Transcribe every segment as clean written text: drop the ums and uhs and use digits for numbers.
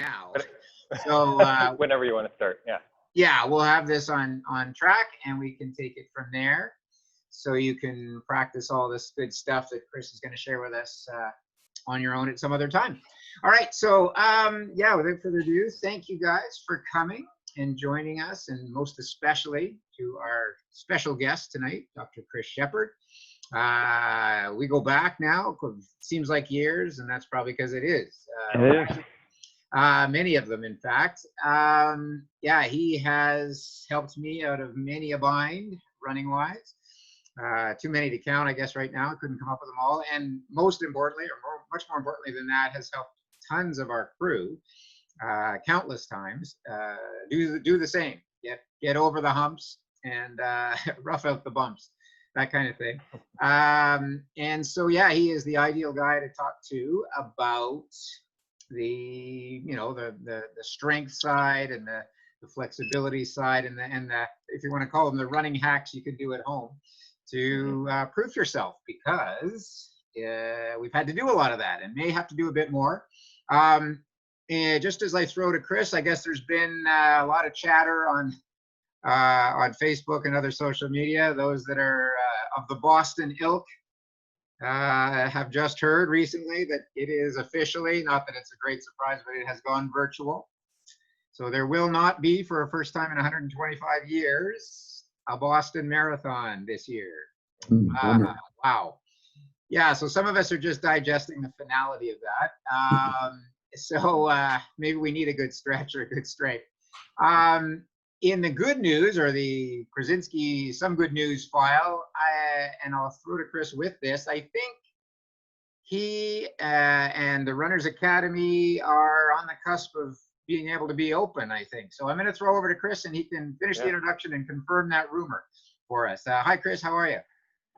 now. So whenever you want to start, yeah. Yeah, we'll have this on track, and we can take it from there. So you can practice all this good stuff that Kris is going to share with us on your own at some other time. All right, so yeah, without further ado, thank you guys for coming and joining us, and most especially to our special guest tonight, Dr. Kris Sheppard. We go back now, seems like years, and that's probably because it is. Many of them, in fact. Yeah, he has helped me out of many a bind, running-wise. Too many to count, I guess, right now. I couldn't come up with them all. And most importantly, or much more importantly than that, has helped tons of our crew, countless times, do the same. Get over the humps and rough out the bumps, that kind of thing. And so, yeah, he is the ideal guy to talk to about the strength side and the flexibility side and the if you want to call them the running hacks you could do at home to prove yourself, because we've had to do a lot of that and may have to do a bit more. And just as I throw to Kris, I guess there's been a lot of chatter on Facebook and other social media. Those that are of the Boston ilk have just heard recently that it is officially, not that it's a great surprise, but it has gone virtual. So there will not be, for a first time in 125 years, a Boston Marathon this year. Wow. Yeah, so some of us are just digesting the finality of that. So maybe we need a good stretch or a good strength. In the good news, or the Krasinski some good news file, and I'll throw to Kris with this, I think he and the Runners Academy are on the cusp of being able to be open, I think. So I'm going to throw over to Kris, and he can finish the introduction and confirm that rumor for us. Hi, Kris. How are you?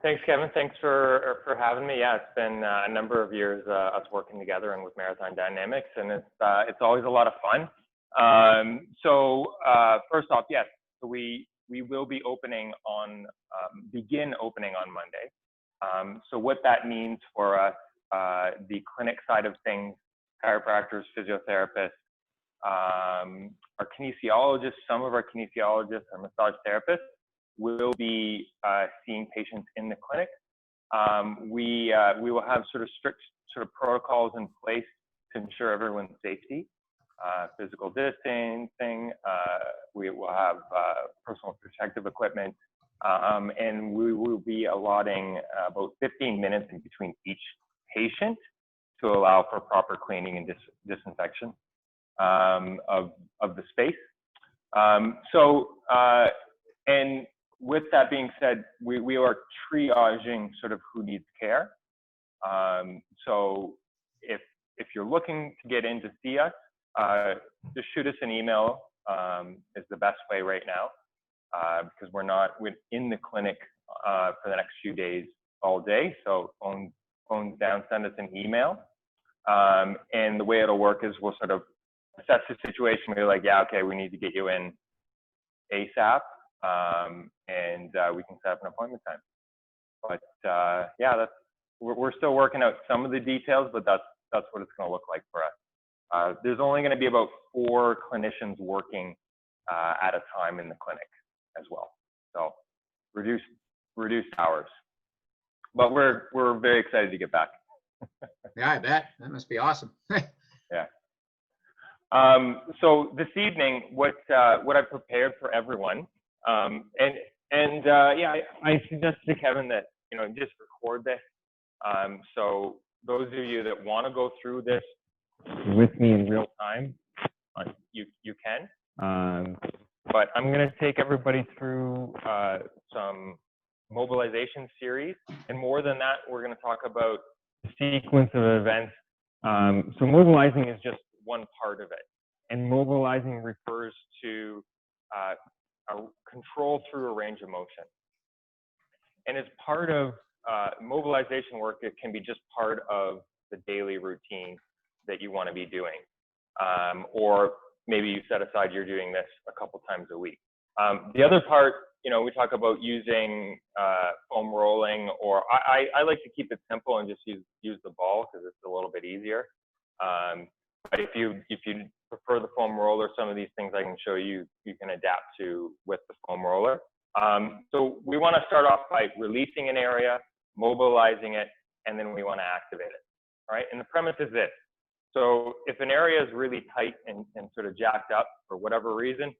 Thanks, Kevin. Thanks for having me. Yeah, it's been a number of years us working together and with Marathon Dynamics, and it's always a lot of fun. So first off, yes, so we will be opening begin opening on Monday. So what that means for us, the clinic side of things, chiropractors, physiotherapists, our kinesiologists, some of our kinesiologists, our massage therapists will be seeing patients in the clinic. We will have sort of strict protocols in place to ensure everyone's safety. Physical distancing, we will have personal protective equipment, and we will be allotting about 15 minutes in between each patient to allow for proper cleaning and disinfection of the space. And with that being said, we are triaging sort of who needs care. So if you're looking to get in to see us, just shoot us an email is the best way right now, because we're in the clinic for the next few days all day. So phones down, send us an email. And the way it'll work is we'll sort of assess the situation. We're like, yeah, okay, we need to get you in ASAP, and we can set up an appointment time. But yeah, we're still working out some of the details, but that's what it's going to look like for us. There's only going to be about 4 clinicians working at a time in the clinic as well. So reduced hours. But we're very excited to get back. Yeah, I bet. That must be awesome. Yeah. So this evening, what I've prepared for everyone, yeah, I suggested to Kevin that just record this. So those of you that want to go through this with me in real time, you can. But I'm going to take everybody through some mobilization series, and more than that, we're going to talk about the sequence of events. So mobilizing is just one part of it, and mobilizing refers to a control through a range of motion. And as part of mobilization work, it can be just part of the daily routine that you want to be doing, or maybe you set aside you're doing this a couple times a week. The other part, we talk about using foam rolling, or I like to keep it simple and just use the ball because it's a little bit easier. But if you foam roller, some of these things I can show you, you can adapt to with the foam roller. So we want to start off by releasing an area, mobilizing it, and then we want to activate it. All right, and the premise is this. So if an area is really tight and sort of jacked up for whatever reason,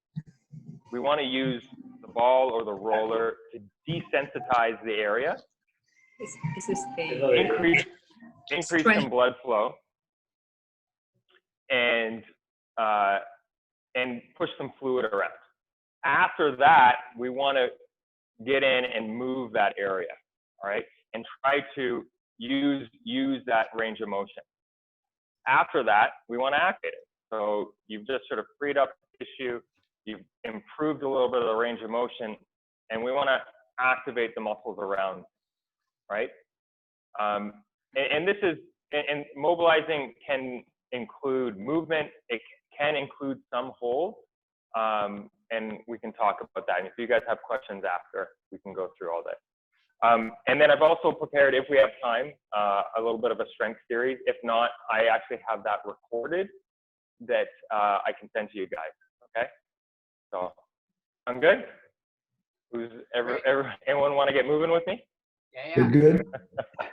we want to use the ball or the roller to desensitize the area, increase some blood flow, and push some fluid around. After that, we want to get in and move that area, all right, and try to use that range of motion. After that, we want to activate it. So you've just sort of freed up the tissue, you've improved a little bit of the range of motion, and we want to activate the muscles around, right? And mobilizing can include movement. It can include some hold, and we can talk about that. And if you guys have questions after, we can go through all that. And then I've also prepared, if we have time, a little bit of a strength series. If not, I actually have that recorded that I can send to you guys. Okay, so I'm good. Anyone want to get moving with me? Yeah. Good.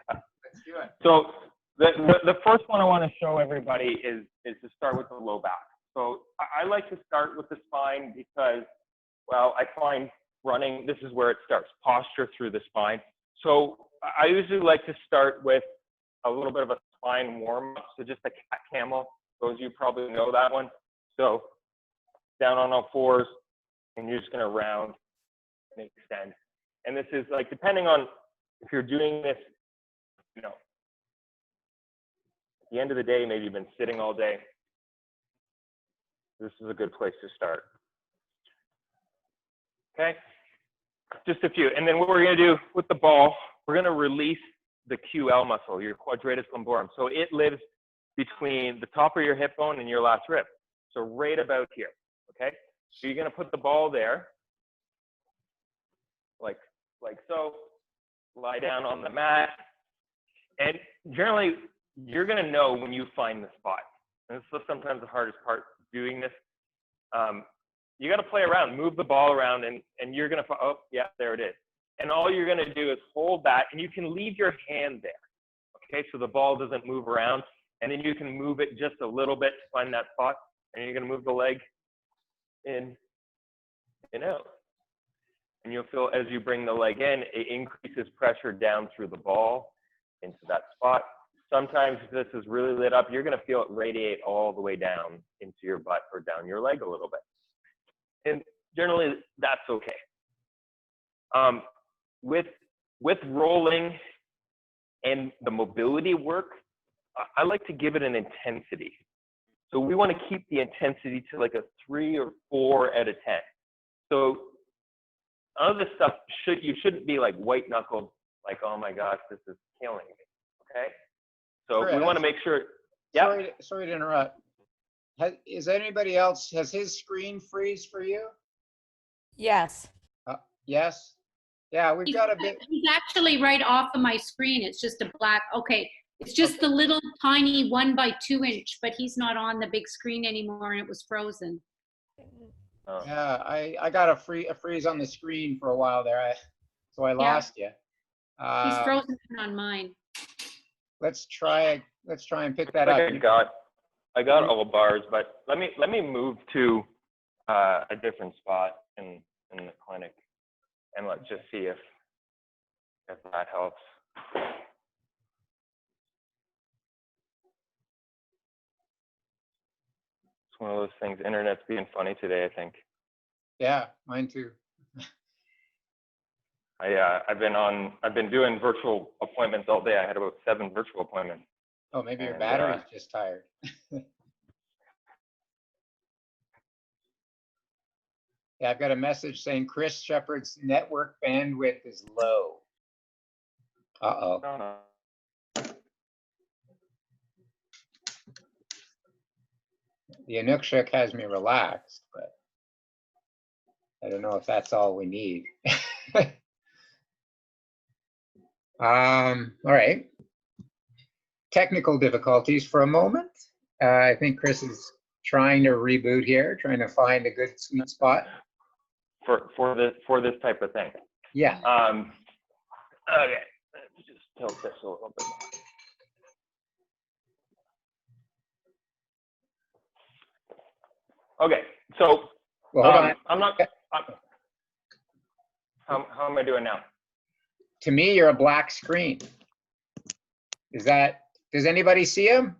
Let's do it. So the first one I want to show everybody is to start with the low back. So I like to start with the spine because, well, I find running, this is where it starts, posture through the spine. So I usually like to start with a little bit of a spine warm up. So just a cat camel. Those of you probably know that one. So down on all fours, and you're just going to round and extend. And this is like, depending on if you're doing this, you know, at the end of the day, maybe you've been sitting all day. This is a good place to start. Okay, just a few. And then what we're going to do with the ball, we're going to release the QL muscle, your quadratus lumborum. So it lives between the top of your hip bone and your last rib. So right about here. Okay, so you're going to put the ball there, like so. Lie down on the mat, and generally you're going to know when you find the spot. And this is sometimes the hardest part doing this. You got to play around, move the ball around, and you're going to, oh yeah, there it is. And all you're going to do is hold that, and you can leave your hand there, okay, so the ball doesn't move around, and then you can move it just a little bit to find that spot, and you're going to move the leg in and out. And you'll feel as you bring the leg in, it increases pressure down through the ball into that spot. Sometimes if this is really lit up, you're going to feel it radiate all the way down into your butt or down your leg a little bit. And generally, that's okay. With rolling and the mobility work, I like to give it an intensity. So we want to keep the intensity to like a 3 or 4 out of 10. So none of this stuff you shouldn't be like white knuckled, like, oh my gosh, this is killing me. Okay, so Kris, we want to make sure. Yeah. Sorry to interrupt. Is anybody else, has his screen freeze for you? Yes. Yes. Yeah, we've got a bit. He's actually right off of my screen. It's just a black. Okay, it's just the little tiny 1 by 2 inch, but he's not on the big screen anymore, and it was frozen. Oh. Yeah, I got a freeze on the screen for a while there, so I lost you. He's frozen on mine. Let's try and pick that up. I got all bars, but let me move to a different spot in the clinic, and let's just see if that helps. It's one of those things. Internet's being funny today, I think. Yeah, mine too. I've been doing virtual appointments all day. I had about 7 virtual appointments. Oh, maybe your battery's just tired. Yeah, I've got a message saying Kris Sheppard's network bandwidth is low. Uh-oh. No. The Inukshuk has me relaxed, but I don't know if that's all we need. All right. Technical difficulties for a moment. I think Kris is trying to reboot here, trying to find a good sweet spot. For this type of thing. Yeah. Okay, let's just tilt this a little bit more. Okay, so Well, hold on. I'm not. How am I doing now? To me, you're a black screen. Does anybody see him?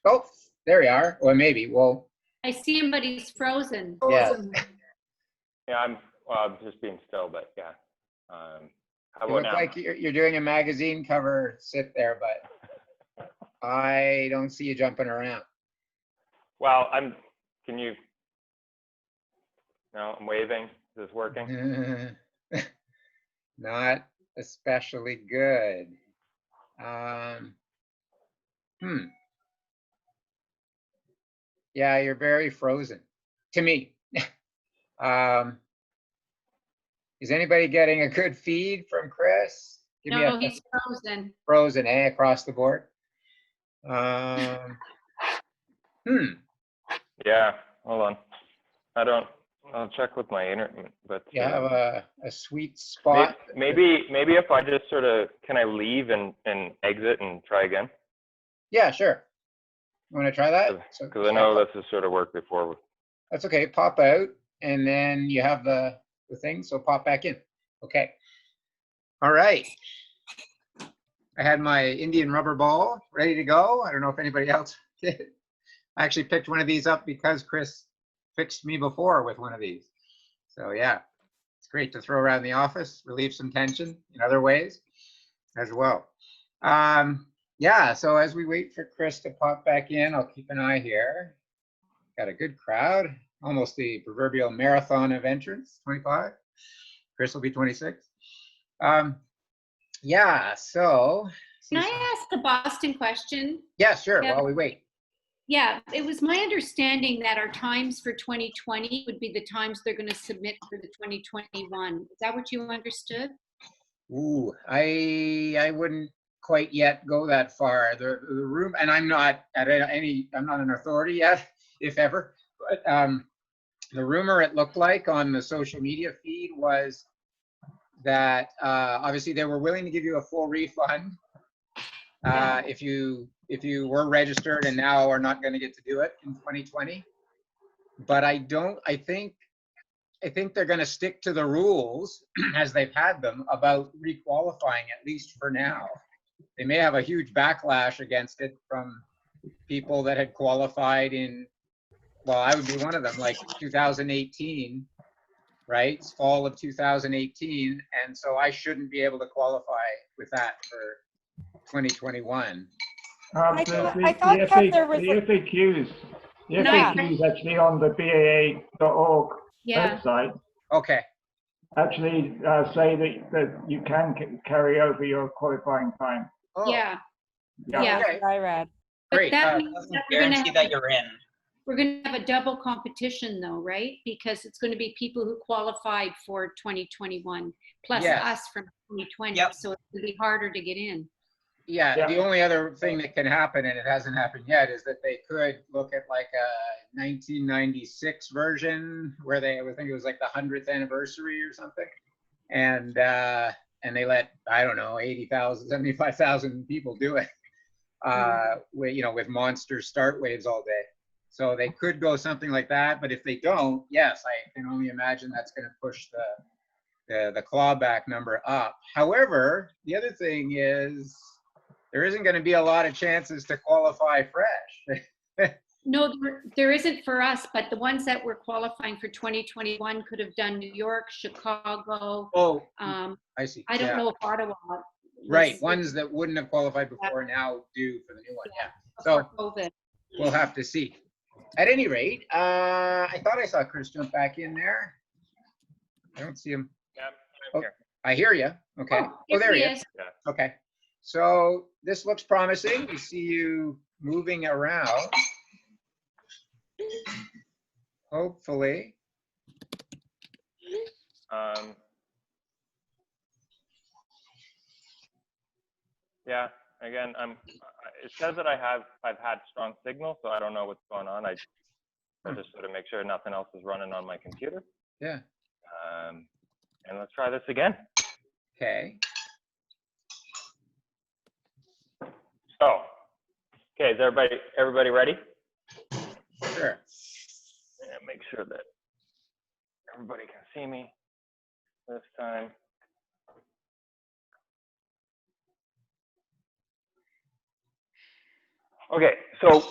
Oh, there you are. Or maybe. Well, I see him, but he's frozen. yeah. Yeah, I'm just being still, but yeah. How You about look now? like you're doing a magazine cover sit there, but I don't see you jumping around. Well, can you? No, I'm waving. Is this working? Not especially good. Yeah, you're very frozen to me. Is anybody getting a good feed from Kris? Give me No, a he's frozen. frozen, across the board. Yeah, hold on. I'll check with my internet, but You have a sweet spot. maybe if I just sort of, can I leave and exit and try again? Yeah, sure. You want to try that? Because I know this has sort of worked before. That's okay. Pop out, and then you have the thing, so pop back in. Okay. All right. I had my Indian rubber ball ready to go. I don't know if anybody else did. I actually picked one of these up because Kris fixed me before with one of these. So yeah, it's great to throw around the office, relieve some tension in other ways as well. Yeah, so as we wait for Kris to pop back in, I'll keep an eye here. Got a good crowd, almost the proverbial marathon of entrants, 25. Kris will be 26. Yeah, so. Can I ask the Boston question? Yeah, sure, Yeah. while we wait. Yeah, it was my understanding that our times for 2020 would be the times they're going to submit for the 2021. Is that what you understood? Ooh, I wouldn't quite yet go that far. The room, and I'm not at I'm not an authority yet, if ever, but the rumor it looked like on the social media feed was that obviously they were willing to give you a full refund if you were registered and now are not going to get to do it in 2020. But I think they're going to stick to the rules as they've had them about requalifying, at least for now. They may have a huge backlash against it from people that had qualified in, well, I would be one of them, like 2018, right? It's fall of 2018. And so I shouldn't be able to qualify with that for 2021. I thought The there was FAQs Yeah. actually on the BAA.org Yeah. website Okay. actually say that you can carry over your qualifying time. Oh, Yeah. Yeah. Yeah. okay. I read. But Great. that means Doesn't that we're gonna guarantee have that you're in. we're going to have a double competition though, right? Because it's going to be people who qualified for 2021 plus Yes. us from 2020. Yep. So it's going to be harder to get in. Yeah, the only other thing that can happen, and it hasn't happened yet, is that they could look at like a 1996 version where I think it was like the 100th anniversary or something. And they let, I don't know, 80,000, 75,000 people do it with monster start waves all day. So they could go something like that. But if they don't, yes, I can only imagine that's going to push the clawback number up. However, the other thing is, there isn't going to be a lot of chances to qualify fresh. No, there isn't for us, but the ones that were qualifying for 2021 could have done New York, Chicago. Oh, I I see. don't know if Ottawa. Right, ones that wouldn't have qualified before now do for the new one. Yeah. So COVID. we'll have to see. At any rate, I thought I saw Kris jump back in there. I don't see him. Yeah, I'm here. I hear you. Okay. Oh, there he is. Okay. So this looks promising. We see you moving around. Hopefully. Yeah, Again, it says that I've had strong signal, so I don't know what's going on. I just sort of make sure nothing else is running on my computer. Yeah. And let's try this again. Okay. So, okay, is everybody ready? Sure. And make sure that everybody can see me this time. Okay, so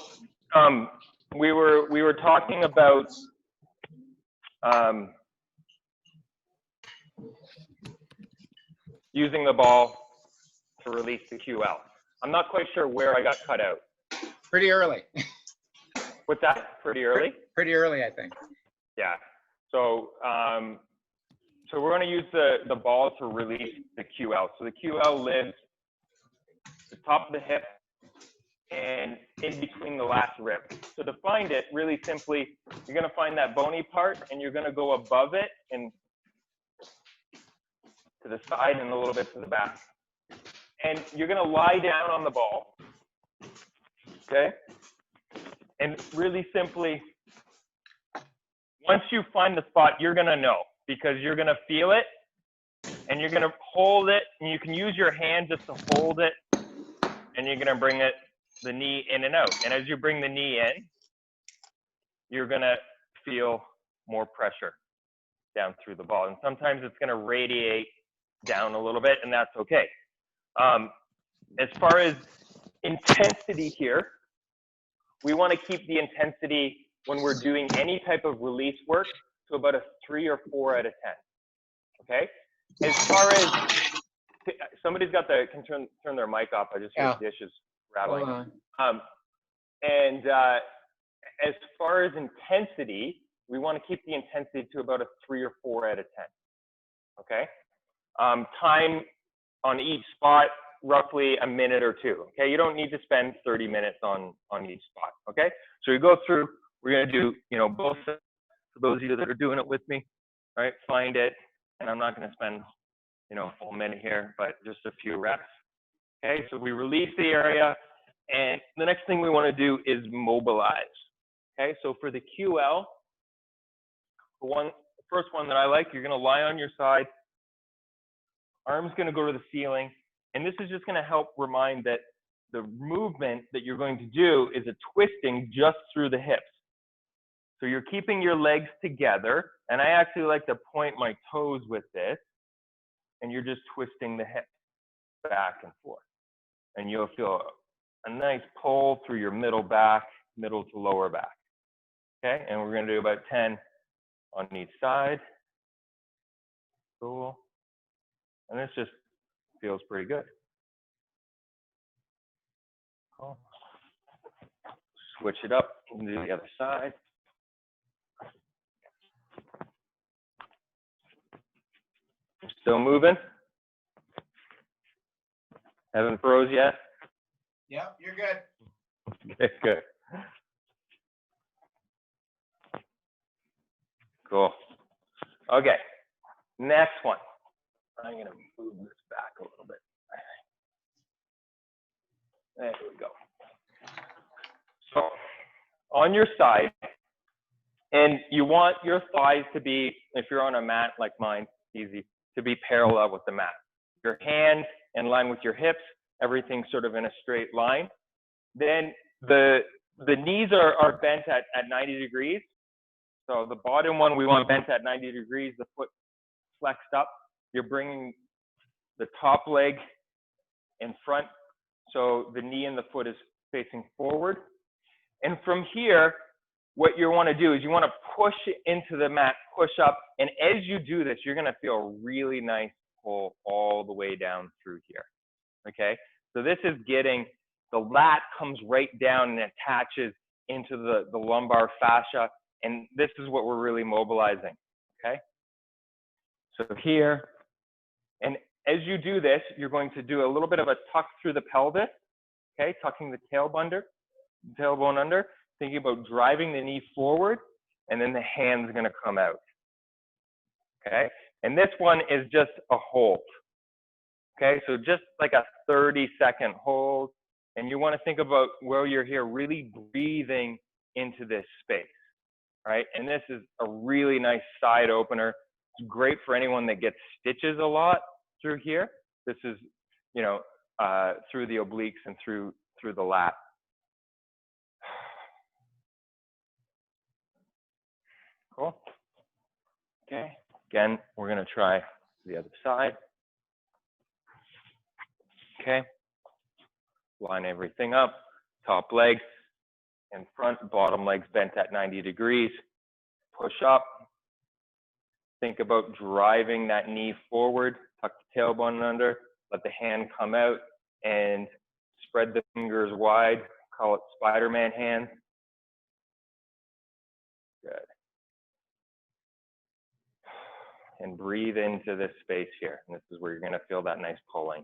we were talking about using the ball to release the QL. I'm not quite sure where I got cut out. Pretty early. What's that? Pretty early? Pretty early, I think. Yeah. So so we're going to use the ball to release the QL. So the QL lives the top of the hip and in between the last rib. So to find it, really simply, you're going to find that bony part and you're going to go above it and to the side and a little bit to the back. And you're going to lie down on the ball, okay? And really simply, once you find the spot, you're going to know because you're going to feel it and you're going to hold it and you can use your hand just to hold it and you're going to bring the knee in and out. And as you bring the knee in, you're going to feel more pressure down through the ball. And sometimes it's going to radiate down a little bit, and that's okay. As far as intensity here, we want to keep the intensity when we're doing any type of release work to about a 3 or 4 out of 10. Okay? As far as somebody's got can turn their mic off. I just hear dishes rattling. And as far as intensity, we want to keep the intensity to about a 3 or 4 out of 10. Okay? Time on each spot, roughly a minute or 2. Okay? You don't need to spend 30 minutes on each spot. Okay? So you go through. We're going to do, both. For those of you that are doing it with me, right? Find it, and I'm not going to spend, a full minute here, but just a few reps. Okay? So we release the area. And the next thing we want to do is mobilize. Okay, so for the QL, the first one that I like, you're going to lie on your side. Arm's going to go to the ceiling. And this is just going to help remind that the movement that you're going to do is a twisting just through the hips. So you're keeping your legs together. And I actually like to point my toes with this. And you're just twisting the hips back and forth. And you'll feel a nice pull through your middle back, middle to lower back. Okay, and we're going to do about 10 on each side. Cool. And this just feels pretty good. Cool. Switch it up and do the other side. Still moving? Haven't froze yet? Yep, you're good. Okay, good. Cool. Okay, next one. I'm going to move this back a little bit. There we go. So, on your side, and you want your thighs to be, if you're on a mat like mine, easy, to be parallel with the mat. Your hands in line with your hips, everything sort of in a straight line. Then the knees are bent at 90 degrees. So the bottom one we want bent at 90 degrees, the foot flexed up. You're bringing the top leg in front. So the knee and the foot is facing forward. And from here, what you want to do is you want to push into the mat, push up. And as you do this, you're going to feel a really nice pull all the way down through here. Okay? So this is getting, the lat comes right down and attaches into the lumbar fascia. And this is what we're really mobilizing. Okay? So here, and as you do this, you're going to do a little bit of a tuck through the pelvis. Okay? Tucking the tailbone under. Thinking about driving the knee forward, and then the hand's going to come out. Okay? And this one is just a hold. Okay, so just like a 30-second hold. And you want to think about where you're here, really breathing into this space, right? And this is a really nice side opener. It's great for anyone that gets stitches a lot through here. This is, you know, through the obliques and through the lat. Cool. Okay, again, we're going to try the other side. Okay, line everything up, top leg in front, bottom legs bent at 90 degrees. Push up. Think about driving that knee forward, tuck the tailbone under, let the hand come out and spread the fingers wide, call it Spider-Man hands. Good. And breathe into this space here. And this is where you're going to feel that nice pulling.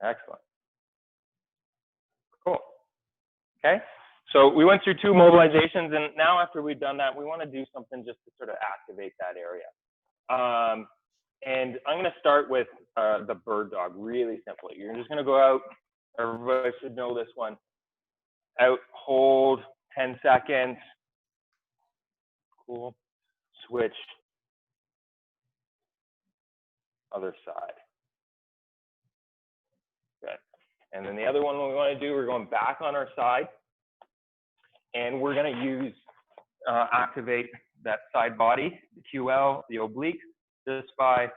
Excellent. Cool. Okay. So we went through 2 mobilizations, and now after we've done that, we want to do something just to sort of activate that area. And I'm going to start with the bird dog, really simply. You're just going to go out. Everybody should know this one. Out, hold, 10 seconds. Cool. Switch. Other side. Good. And then the other one we want to do, we're going back on our side. And we're going to use, activate that side body, the QL, the oblique, just by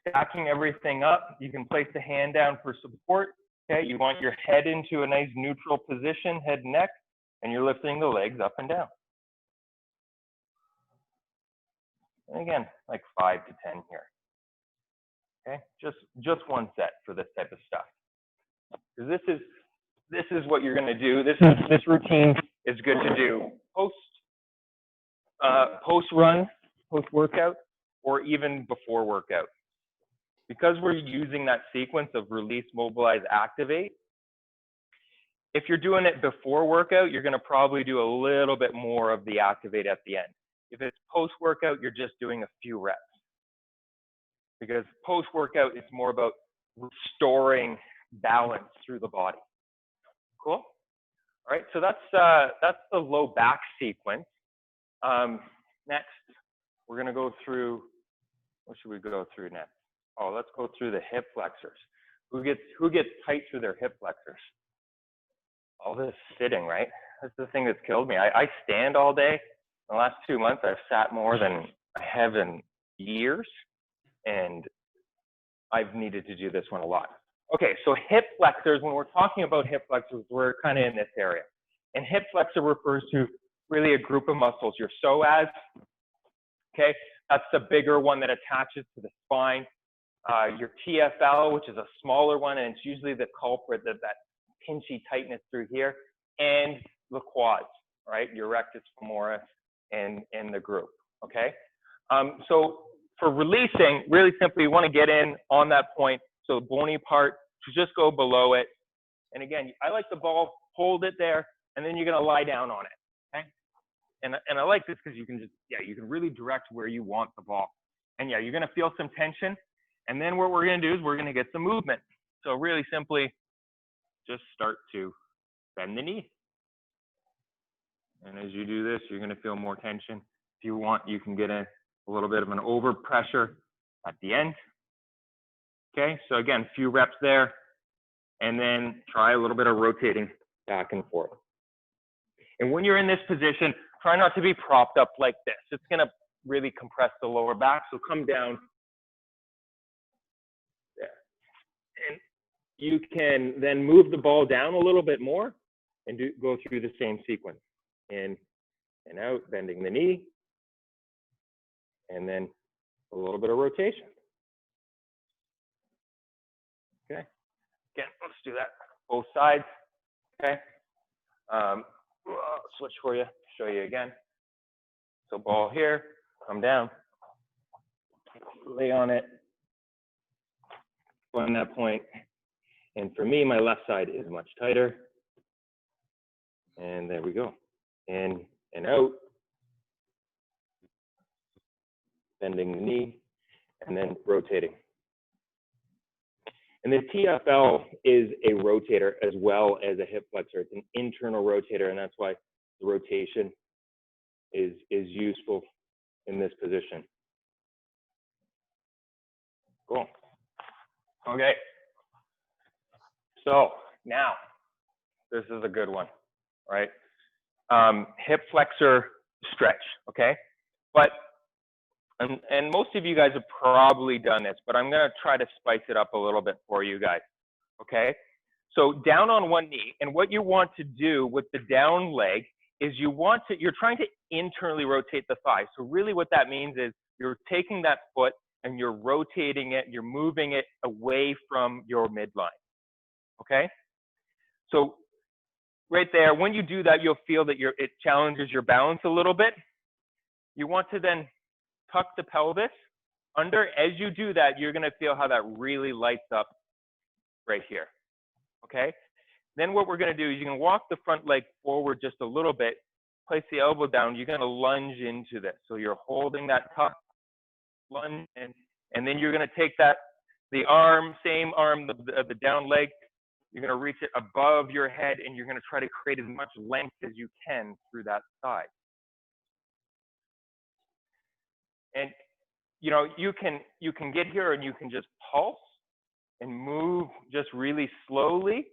stacking everything up. You can place the hand down for support. Okay, you want your head into a nice neutral position, head and neck, and you're lifting the legs up and down. And again, like 5 to 10 here. Okay, just one set for this type of stuff. Because this is what you're going to do. This routine is good to do post run, post workout, or even before workout. Because we're using that sequence of release, mobilize, activate. If you're doing it before workout, you're going to probably do a little bit more of the activate at the end. If it's post workout, you're just doing a few reps. Because post workout, it's more about restoring balance through the body. Cool. All right, so that's the low back sequence. Next, we're going to go through. What should we go through next? Oh, let's go through the hip flexors. Who gets tight through their hip flexors? All this sitting, right? That's the thing that's killed me. I stand all day. In the last 2 months, I've sat more than I have in years, and I've needed to do this one a lot. Okay, so hip flexors, when we're talking about hip flexors, we're kind of in this area. And hip flexor refers to really a group of muscles. Your psoas, okay, that's the bigger one that attaches to the spine. Your TFL, which is a smaller one, and it's usually the culprit, that pinchy tightness through here, and the quads, right? Your rectus femoris and the group, okay? So for releasing, really simply, you want to get in on that point. So the bony part, to just go below it. And again, I like the ball, hold it there, and then you're going to lie down on it, okay? And I like this because you can just, you can really direct where you want the ball. And you're going to feel some tension. And then what we're going to do is we're going to get some movement. So really simply, just start to bend the knee. And as you do this, you're going to feel more tension. If you want, you can get a little bit of an overpressure at the end. Okay, so again, a few reps there. And then try a little bit of rotating back and forth. And when you're in this position, try not to be propped up like this. It's going to really compress the lower back. So come down there. And you can then move the ball down a little bit more and go through the same sequence. In and out, bending the knee. And then a little bit of rotation. Okay. Again, let's do that. Both sides. Okay. Switch for you. Show you again. So ball here, come down, lay on it, find that point. And for me, my left side is much tighter. And there we go. In and out. bending the knee, and then rotating. And the TFL is a rotator as well as a hip flexor. It's an internal rotator, and that's why the rotation is useful in this position. Cool. Okay. So now, this is a good one, right? Hip flexor stretch, okay? But, and most of you guys have probably done this, but I'm gonna try to spice it up a little bit for you guys, okay? So down on one knee, and what you want to do with the down leg is you're trying to internally rotate the thigh. So really what that means is you're taking that foot and you're rotating it, you're moving it away from your midline, okay? So right there, when you do that, you'll feel that it challenges your balance a little bit. You want to then tuck the pelvis under. As you do that, you're gonna feel how that really lights up right here, okay? Then what we're gonna do is you can walk the front leg forward just a little bit, place the elbow down, you're gonna lunge into this. So you're holding that tuck, lunge, and then you're gonna take the arm, same arm, the down leg, you're gonna reach it above your head and you're gonna try to create as much length as you can through that side. And you know, you can get here and you can just pulse and move just really slowly.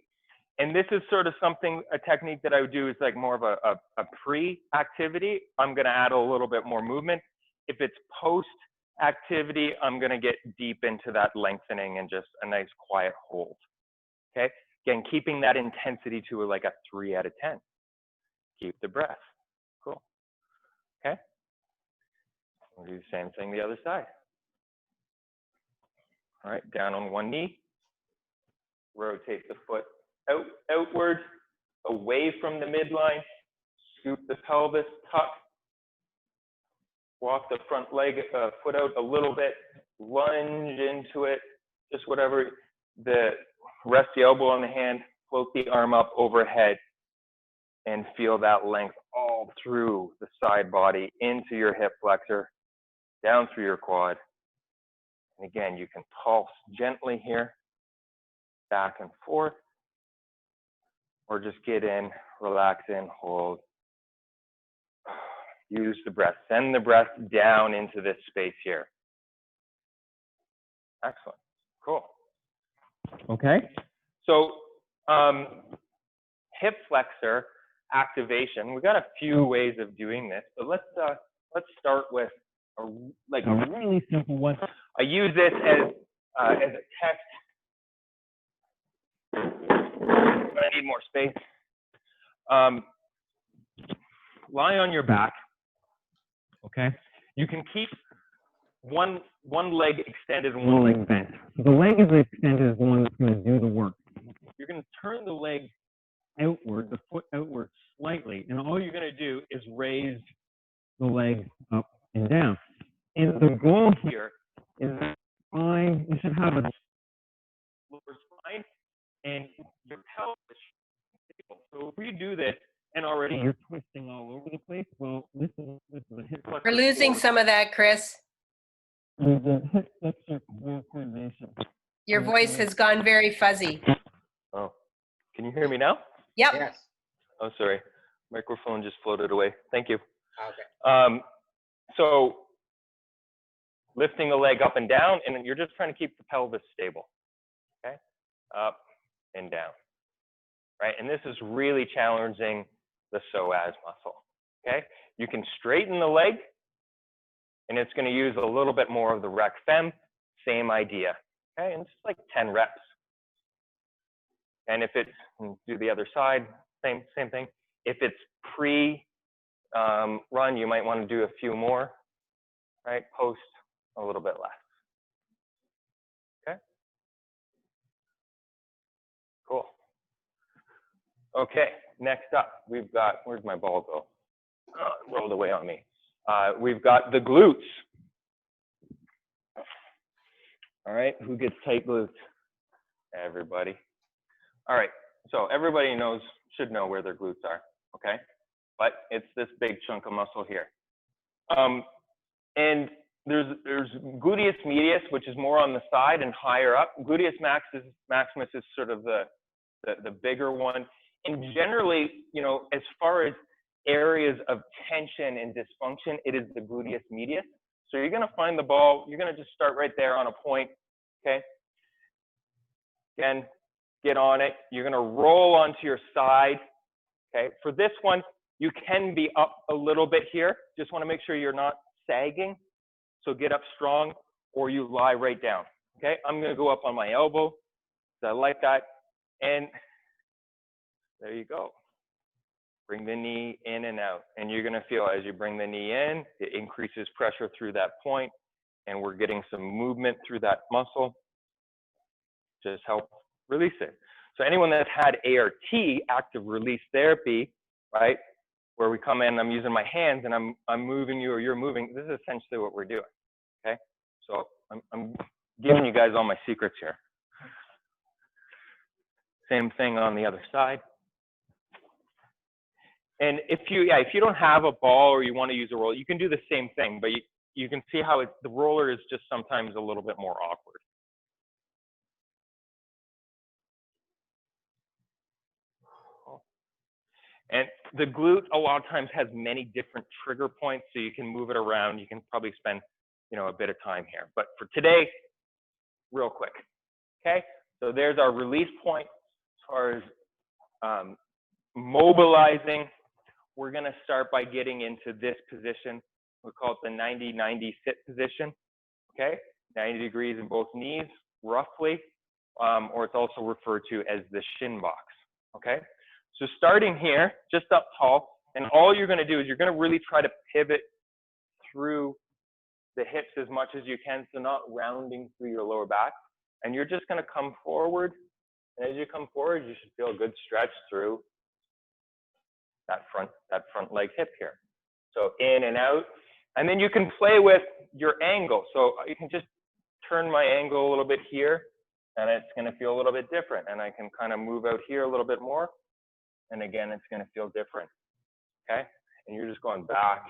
And this is sort of a technique that I would do is like more of a pre-activity. I'm gonna add a little bit more movement. If it's post-activity, I'm gonna get deep into that lengthening and just a nice quiet hold, okay? Again, keeping that intensity to like a 3 out of 10. Keep the breath, cool, okay? We'll do the same thing the other side. All right, down on one knee, rotate the foot outward, away from the midline, scoop the pelvis, tuck, walk the front leg, foot out a little bit, lunge into it, just whatever, rest the elbow on the hand, float the arm up overhead, and feel that length all through the side body, into your hip flexor, down through your quad. And again, you can pulse gently here, back and forth, or just get in, relax in, hold. Use the breath, send the breath down into this space here. Excellent, cool. Okay, so hip flexor activation, we've got a few ways of doing this, but let's start with a really simple one. I use this as a test. I need more space. Lie on your back, okay? You can keep one leg extended and one leg bent. So the leg is extended is the one that's going to do the work. You're going to turn the leg outward, the foot outward slightly, and all you're going to do is raise the leg up and down. And the goal here is that you should have a lower spine and your pelvis stable. So if we do this and already you're twisting all over the place, well, this is a hip flexor. We're losing some of that, Kris. The hip flexor coordination. Your voice has gone very fuzzy. Oh, can you hear me now? Yep. Yes. Oh, sorry. Microphone just floated away. Thank you. Okay. So lifting the leg up and down, and you're just trying to keep the pelvis stable, okay? Up and down, right? And this is really challenging the psoas muscle, okay? You can straighten the leg, and it's going to use a little bit more of the rec fem, same idea, okay? And it's like 10 reps. And if it's, do the other side, same thing. If it's pre-run, you might want to do a few more, right? Post, a little bit less. Okay? Cool. Okay, next up, we've got, where'd my ball go? Oh, it rolled away on me. We've got the glutes. All right, who gets tight glutes? Everybody. All right, so everybody should know where their glutes are, okay? But it's this big chunk of muscle here. And there's gluteus medius, which is more on the side and higher up. Gluteus maximus is sort of the bigger one. And generally, you know, as far as areas of tension and dysfunction, it is the gluteus medius. So you're going to find the ball, you're going to just start right there on a point, okay? Again, get on it. You're going to roll onto your side, okay? For this one, you can be up a little bit here. Just want to make sure you're not sagging. So get up strong, or you lie right down, okay? I'm going to go up on my elbow. So I like that. And there you go. Bring the knee in and out. And you're going to feel as you bring the knee in, it increases pressure through that point, and we're getting some movement through that muscle. Just help release it. So anyone that's had ART, active release therapy, right, where we come in, I'm using my hands and I'm moving you or you're moving, this is essentially what we're doing, okay? So I'm giving you guys all my secrets here. Same thing on the other side. And if you don't have a ball or you want to use a roller, you can do the same thing, but you can see how the roller is just sometimes a little bit more awkward. And the glute a lot of times has many different trigger points, so you can move it around. You can probably spend, you know, a bit of time here. But for today, real quick, okay? So there's our release point as far as mobilizing. We're going to start by getting into this position. We call it the 90-90 sit position, okay? 90 degrees in both knees, roughly, or it's also referred to as the shin box, okay? So starting here, just up tall, and all you're going to do is you're going to really try to pivot through the hips as much as you can, so not rounding through your lower back. And you're just going to come forward, and as you come forward, you should feel a good stretch through that front leg hip here. So in and out, and then you can play with your angle. So you can just turn my angle a little bit here, and it's going to feel a little bit different. And I can kind of move out here a little bit more. And again, it's going to feel different, okay? And you're just going back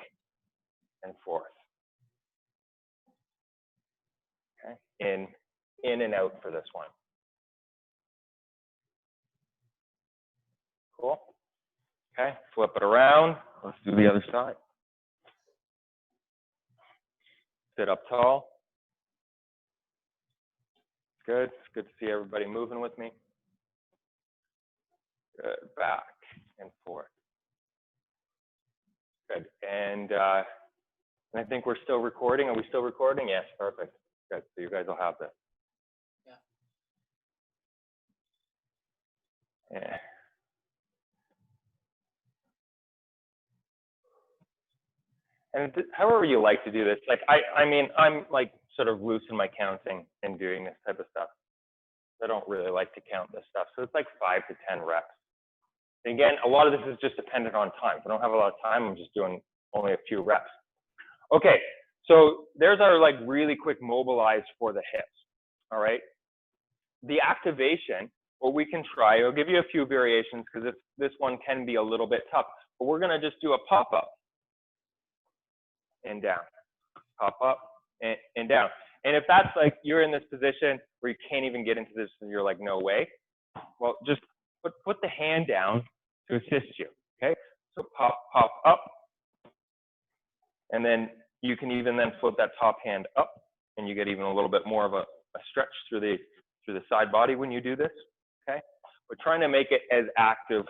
and forth, okay? In and out for this one. Cool? Okay, flip it around. Let's do the other side. Sit up tall. Good. It's good to see everybody moving with me. Good. Back and forth. Good. And I think we're still recording. Are we still recording? Yes, perfect. Good. So you guys will have this. Yeah. And however you like to do this, like I mean, I'm like sort of loose in my counting and doing this type of stuff. I don't really like to count this stuff. So it's like 5 to 10 reps. And again, a lot of this is just dependent on time. If I don't have a lot of time, I'm just doing only a few reps. Okay, so there's our like really quick mobilize for the hips, all right? The activation, what we can try, I'll give you a few variations because this one can be a little bit tough, but we're gonna just do a pop-up and down, pop up and down. And if that's like you're in this position where you can't even get into this and you're like, no way, well, just put the hand down to assist you, okay? So pop up, and then you can even then flip that top hand up, and you get even a little bit more of a stretch through the side body when you do this, okay? We're trying to make it as active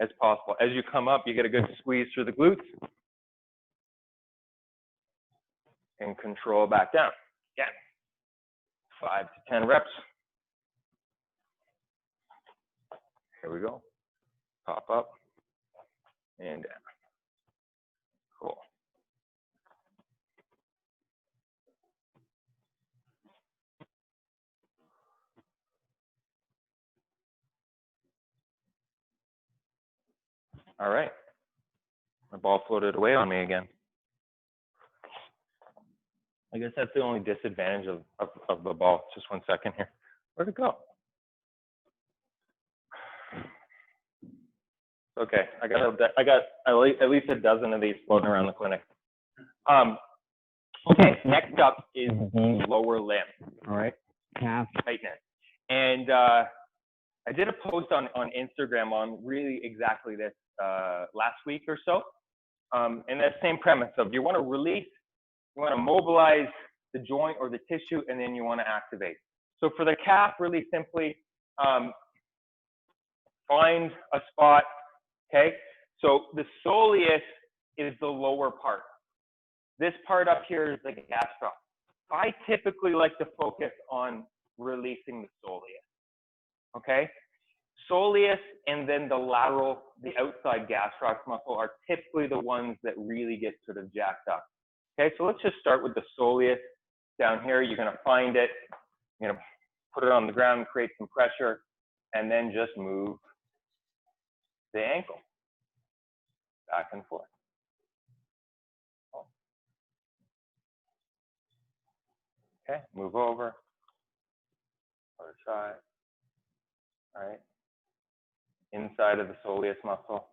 as possible. As you come up, you get a good squeeze through the glutes, and control back down. Again, 5 to 10 reps. Here we go. Pop up and down. Cool. All right. My ball floated away on me again. I guess that's the only disadvantage of the ball. Just 1 second here. Where'd it go? Okay, I got at least a dozen of these floating around the clinic. Okay, next up is the lower limb, all right, calf tightness. And I did a post on Instagram on really exactly this last week or so. And that same premise of you want to release, you want to mobilize the joint or the tissue, and then you want to activate. So for the calf, really simply, find a spot, okay? So the soleus is the lower part. This part up here is the gastroc. I typically like to focus on releasing the soleus, okay? Soleus and then the lateral, the outside gastroc muscle are typically the ones that really get sort of jacked up. Okay, so let's just start with the soleus down here. You're gonna find it, you're gonna put it on the ground, create some pressure, and then just move the ankle back and forth. Okay, move over, other side, all right. Inside of the soleus muscle,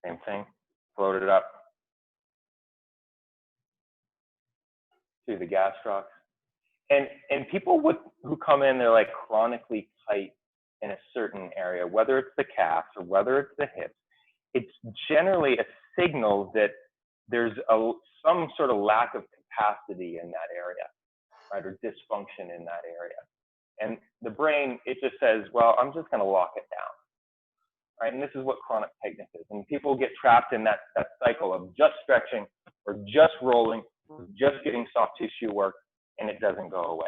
same thing, float it up to the gastroc. And people who come in, they're like chronically tight in a certain area, whether it's the calves or whether it's the hips, it's generally a signal that there's some sort of lack of capacity in that area, right, or dysfunction in that area. And the brain, it just says, well, I'm just gonna lock it down. Right? And this is what chronic tightness is. And people get trapped in that cycle of just stretching or just rolling, or just getting soft tissue work, and it doesn't go away,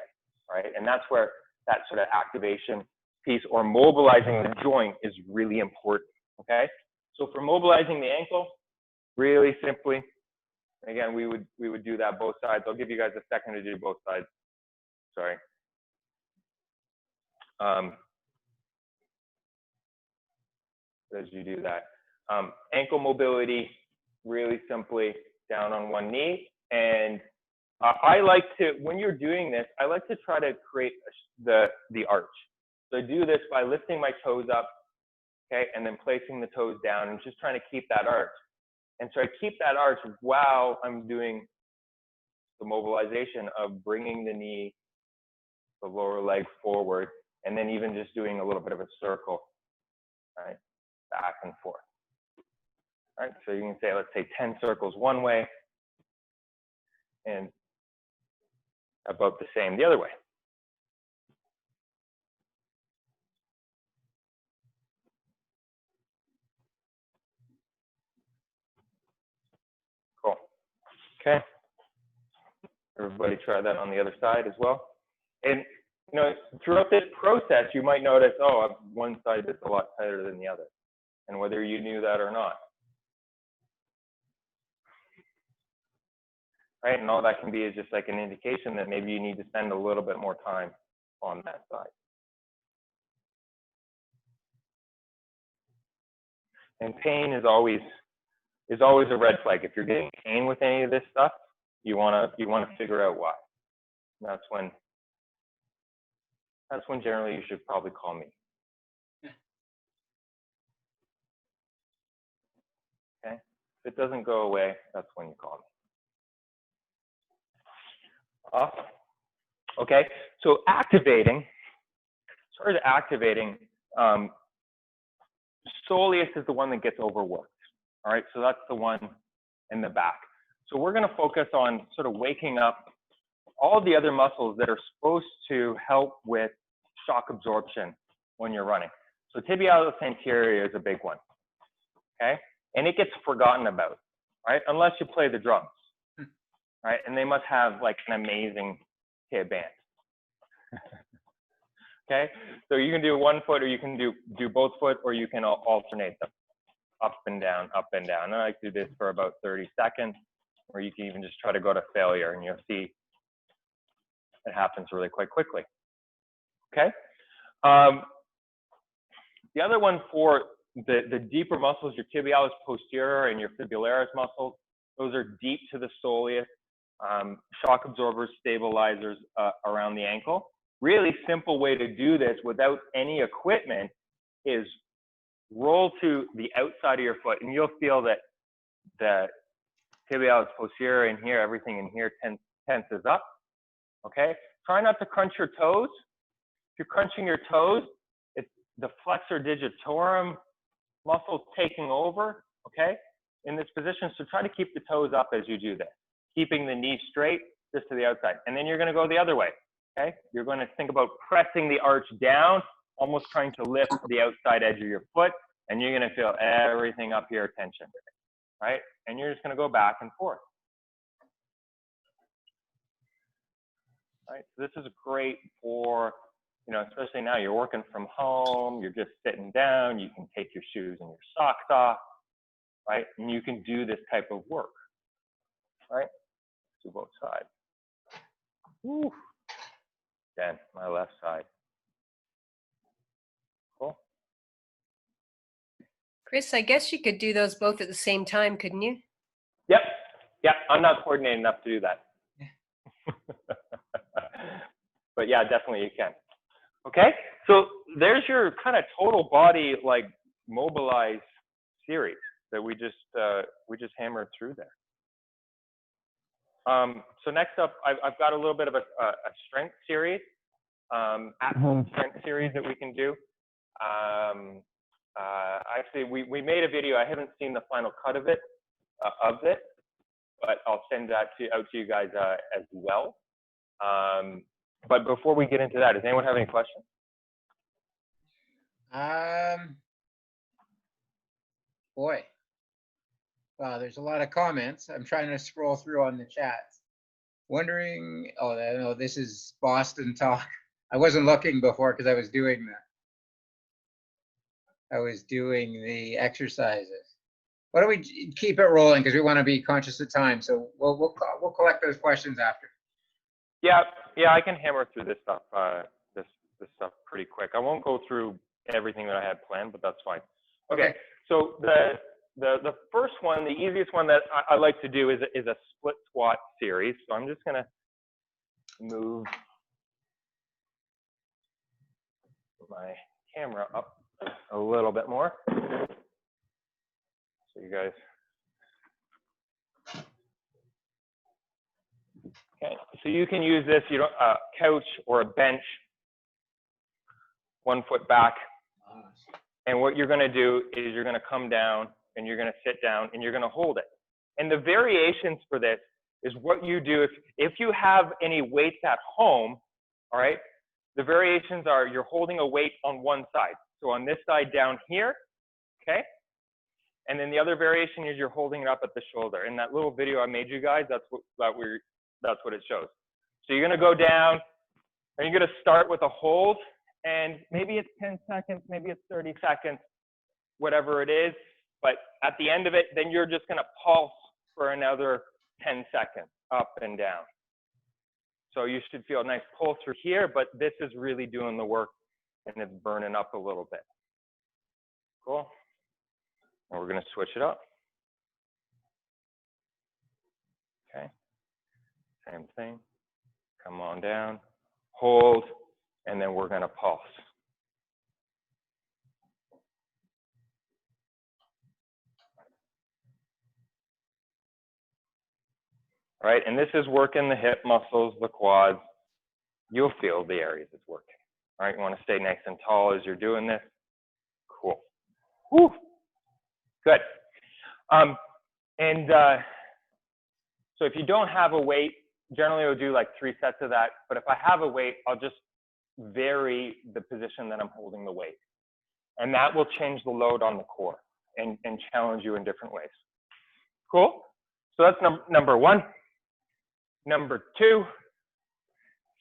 right? And that's where that sort of activation piece or mobilizing the joint is really important, okay? So for mobilizing the ankle, really simply, again, we would do that both sides. I'll give you guys a second to do both sides. Sorry. As you do that. Ankle mobility, really simply down on one knee. And I like to, when you're doing this, I like to try to create the arch. So I do this by lifting my toes up, okay, and then placing the toes down and just trying to keep that arch. And so I keep that arch while I'm doing the mobilization of bringing the knee, the lower leg forward, and then even just doing a little bit of a circle, right? Back and forth. All right, so you can say, let's say 10 circles one way and about the same the other way. Cool. Okay. Everybody try that on the other side as well. And you know, throughout this process, you might notice, oh, one side is a lot tighter than the other, and whether you knew that or not. Right, and all that can be is just like an indication that maybe you need to spend a little bit more time on that side. And pain is always a red flag. If you're getting pain with any of this stuff, you wanna figure out why. That's when generally you should probably call me. Okay, if it doesn't go away, that's when you call me. Awesome. Okay, so activating, as far as activating, soleus is the one that gets overworked. All right, so that's the one in the back. So we're going to focus on sort of waking up all the other muscles that are supposed to help with shock absorption when you're running. So tibialis anterior is a big one. Okay, and it gets forgotten about, right? Unless you play the drums. Right, and they must have like an amazing tib band. Okay, so you can do one foot, or you can do both foot, or you can alternate them, up and down, up and down. And I like to do this for about 30 seconds, or you can even just try to go to failure, and you'll see it happens really quite quickly. Okay, the other one for the deeper muscles, your tibialis posterior and your fibularis muscles, those are deep to the soleus. Shock absorbers, stabilizers around the ankle. Really simple way to do this without any equipment is roll to the outside of your foot, and you'll feel that the tibialis posterior in here, everything in here tends tenses up, okay? Try not to crunch your toes. If you're crunching your toes, it's the flexor digitorum muscle taking over, okay, in this position. So try to keep the toes up as you do this, keeping the knee straight just to the outside. And then you're going to go the other way, okay? You're going to think about pressing the arch down, almost trying to lift the outside edge of your foot, and you're going to feel everything up here tension, right? And you're just going to go back and forth. Right? So this is great for, you know, especially now you're working from home, you're just sitting down, you can take your shoes and your socks off, right? And you can do this type of work, right? Do both sides. Woo. Then my left side. Cool. Kris, I guess you could do those both at the same time, couldn't you? Yep. Yeah, I'm not coordinated enough to do that. But yeah, definitely you can. Okay, so there's your kind of total body like mobilized series that we just hammered through there. So next up, I've got a little bit of a strength series, at-home strength series that we can do. Actually, we made a video. I haven't seen the final cut of it, but I'll send that out to you guys as well. But before we get into that, does anyone have any questions? Boy, wow, there's a lot of comments. I'm trying to scroll through on the chats. Wondering, oh, no, this is Boston talk. I wasn't looking before because I was doing the exercises. Why don't we keep it rolling because we want to be conscious of time. So we'll collect those questions after. Yeah, I can hammer through this stuff. This stuff pretty quick. I won't go through everything that I had planned, but that's fine. Okay. So the first one, the easiest one that I like to do is a split squat series. So I'm just gonna move my camera up a little bit more, so you guys. Okay, so you can use this, you know, a couch or a bench, 1 foot back. And what you're going to do is you're going to come down and you're going to sit down and you're going to hold it. And the variations for this is what you do if you have any weights at home, all right? The variations are you're holding a weight on one side. So on this side down here, okay? And then the other variation is you're holding it up at the shoulder. In that little video I made you guys, that's what it shows. So you're going to go down and you're going to start with a hold. And maybe it's 10 seconds, maybe it's 30 seconds, whatever it is. But at the end of it, then you're just going to pulse for another 10 seconds, up and down. So you should feel a nice pulse through here, but this is really doing the work and it's burning up a little bit. Cool. And we're going to switch it up. Okay. Same thing. Come on down, hold. And then we're going to pulse. All right, and this is working the hip muscles, the quads. You'll feel the areas it's working. All right, you want to stay nice and tall as you're doing this. Cool. Whew. Good. So if you don't have a weight, generally I'll do like 3 sets of that. But if I have a weight, I'll just vary the position that I'm holding the weight. And that will change the load on the core and challenge you in different ways. Cool? So that's number one. Number 2,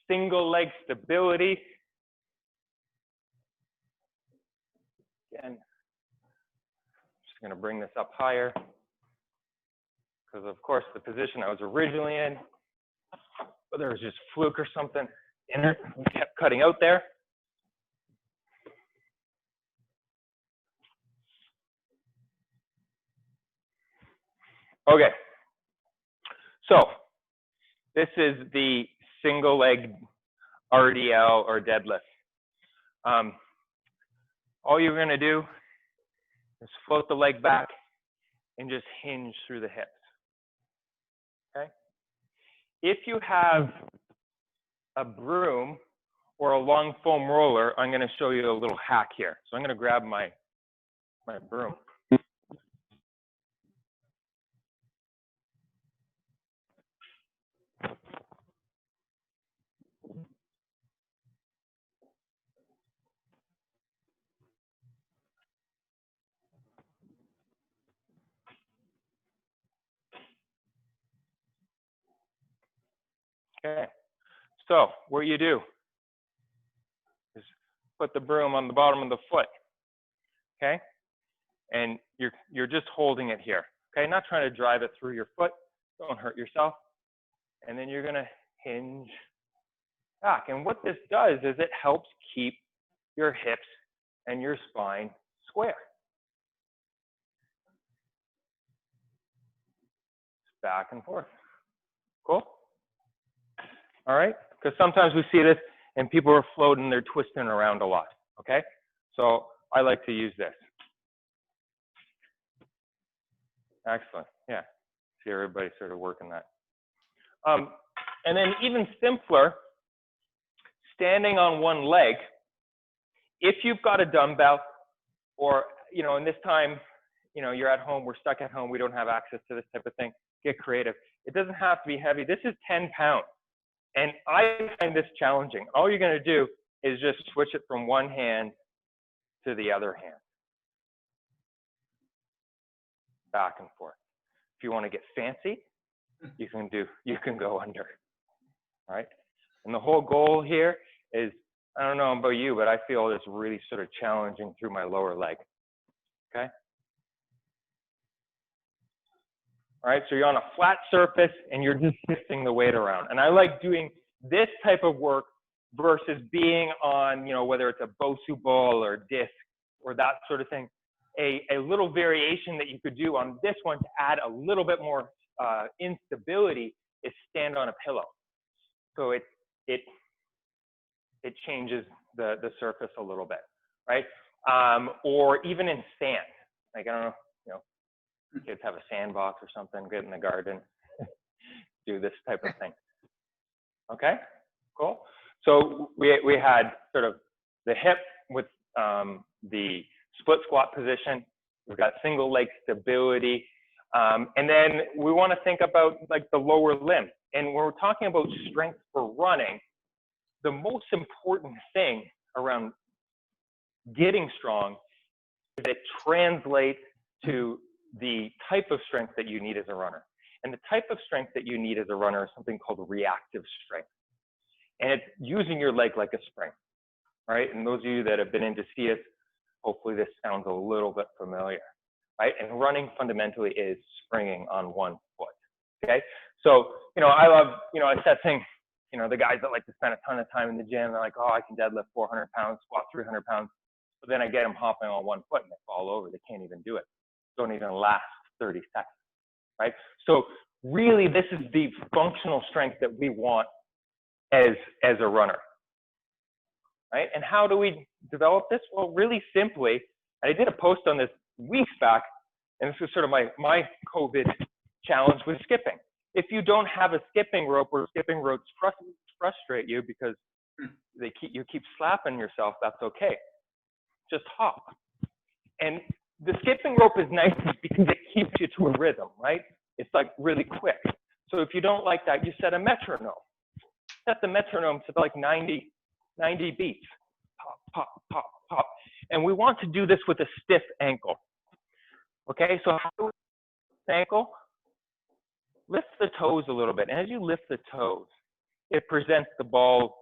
single leg stability. Again, I'm just going to bring this up higher because, of course, the position I was originally in, but there was just fluke or something in it, we kept cutting out there. Okay, so this is the single leg RDL or deadlift. All you're going to do is float the leg back and just hinge through the hips. Okay. if you have a broom or a long foam roller, I'm going to show you a little hack here. So I'm going to grab my broom. Okay, so what you do is put the broom on the bottom of the foot, okay? And you're just holding it here, okay? Not trying to drive it through your foot. Don't hurt yourself. And then you're gonna hinge back. And what this does is it helps keep your hips and your spine square. Back and forth. Cool? All right? Because sometimes we see this and people are floating, they're twisting around a lot, okay? So I like to use this. Excellent, yeah. See everybody sort of working that. And then even simpler, standing on one leg. If you've got a dumbbell or, you know, in this time, you know, you're at home, we're stuck at home, we don't have access to this type of thing, get creative. It doesn't have to be heavy. This is 10 pounds. And I find this challenging. All you're going to do is just switch it from one hand to the other hand. Back and forth. If you want to get fancy, you can go under. All right? And the whole goal here is, I don't know about you, but I feel it's really sort of challenging through my lower leg. Okay? All right, so you're on a flat surface and you're just shifting the weight around. And I like doing this type of work versus being on, you know, whether it's a Bosu ball or disc or that sort of thing. A little variation that you could do on this one to add a little bit more instability is stand on a pillow. So it changes the surface a little bit, right? Or even in sand. Like, I don't know, you know, kids have a sandbox or something, get in the garden, do this type of thing. Okay, cool. So we had sort of the hip with the split squat position. We've got single leg stability. And then we want to think about like the lower limb. And when we're talking about strength for running, the most important thing around getting strong is it translates to the type of strength that you need as a runner. And the type of strength that you need as a runner is something called reactive strength. And it's using your leg like a spring, right? And those of you that have been in to see us, hopefully this sounds a little bit familiar, right? And running fundamentally is springing on one foot, okay? So, you know, I love, you know, assessing, you know, the guys that like to spend a ton of time in the gym. They're like, oh, I can deadlift 400 pounds, squat 300 pounds. But then I get them hopping on one foot and they fall over. They can't even do it. Don't even last 30 seconds, right? So really, this is the functional strength that we want as a runner, right? And how do we develop this? Well, really simply, I did a post on this weeks back, and this was sort of my COVID challenge with skipping. If you don't have a skipping rope or skipping ropes frustrate you because you keep slapping yourself, that's okay. Just hop. And the skipping rope is nice because it keeps you to a rhythm, right? It's like really quick. So if you don't like that, you set a metronome. Set the metronome to like 90 beats. Pop, pop, pop, pop. And we want to do this with a stiff ankle. Okay, so how do we lift the ankle? Lift the toes a little bit. And as you lift the toes, it presents the ball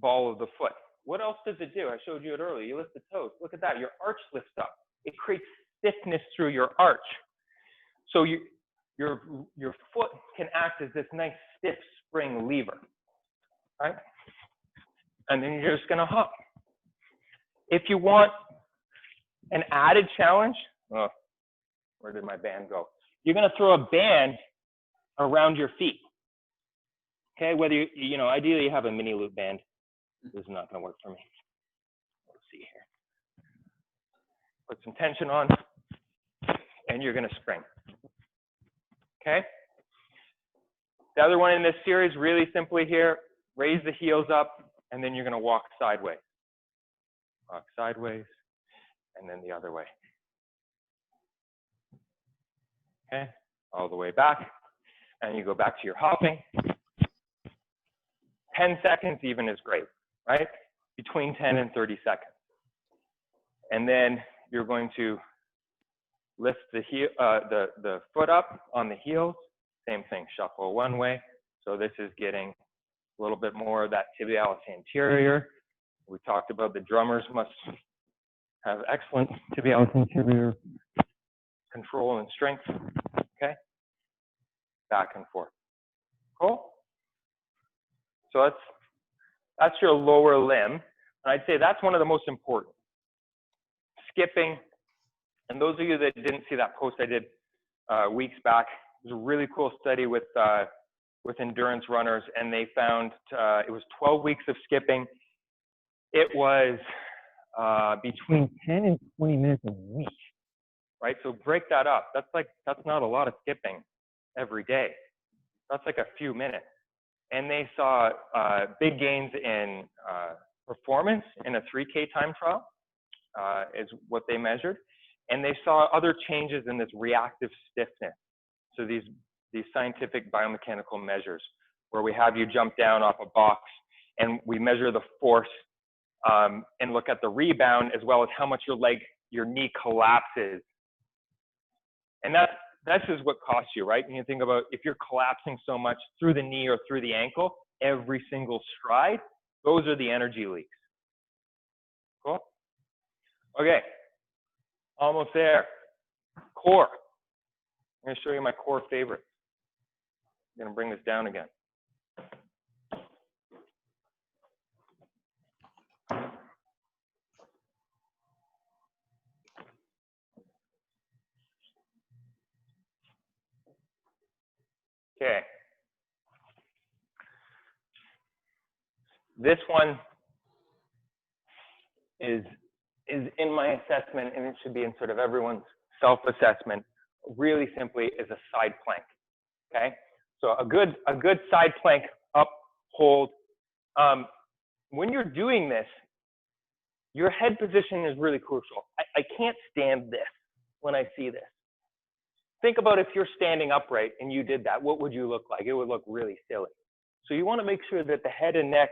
of the foot. What else does it do? I showed you it earlier. You lift the toes. Look at that. Your arch lifts up. It creates stiffness through your arch. So your foot can act as this nice stiff spring lever, right? And then you're just going to hop. If you want an added challenge, oh, where did my band go? You're going to throw a band around your feet. Okay, whether you know, ideally you have a mini loop band. This is not going to work for me. Let's see here. Put some tension on, and you're going to spring. Okay? The other one in this series, really simply here, raise the heels up, and then you're going to walk sideways. Walk sideways, and then the other way. Okay, all the way back, and you go back to your hopping. 10 seconds even is great, right? Between 10 and 30 seconds. And then you're going to lift the heel, the foot up on the heels. Same thing, shuffle one way. So this is getting a little bit more of that tibialis anterior. We talked about the drummers must have excellent tibialis anterior control and strength. Okay, back and forth. Cool. So that's your lower limb, and I'd say that's one of the most important. Skipping, and those of you that didn't see that post I did weeks back, it was a really cool study with endurance runners, and they found it was 12 weeks of skipping. It was between 10 and 20 minutes a week, right? So break that up. That's not a lot of skipping every day. That's like a few minutes. And they saw big gains in performance in a 3K time trial, is what they measured. And they saw other changes in this reactive stiffness. So these scientific biomechanical measures where we have you jump down off a box and we measure the force and look at the rebound as well as how much your knee collapses. And this is what costs you, right? When you think about if you're collapsing so much through the knee or through the ankle, every single stride, those are the energy leaks. Cool? Okay, almost there. Core. I'm going to show you my core favorites. I'm going to bring this down again. Okay. This one is in my assessment, and it should be in sort of everyone's self-assessment, really simply is a side plank, okay? So a good side plank, up, hold. When you're doing this, your head position is really crucial. I can't stand this when I see this. Think about if you're standing upright and you did that, what would you look like? It would look really silly. So you want to make sure that the head and neck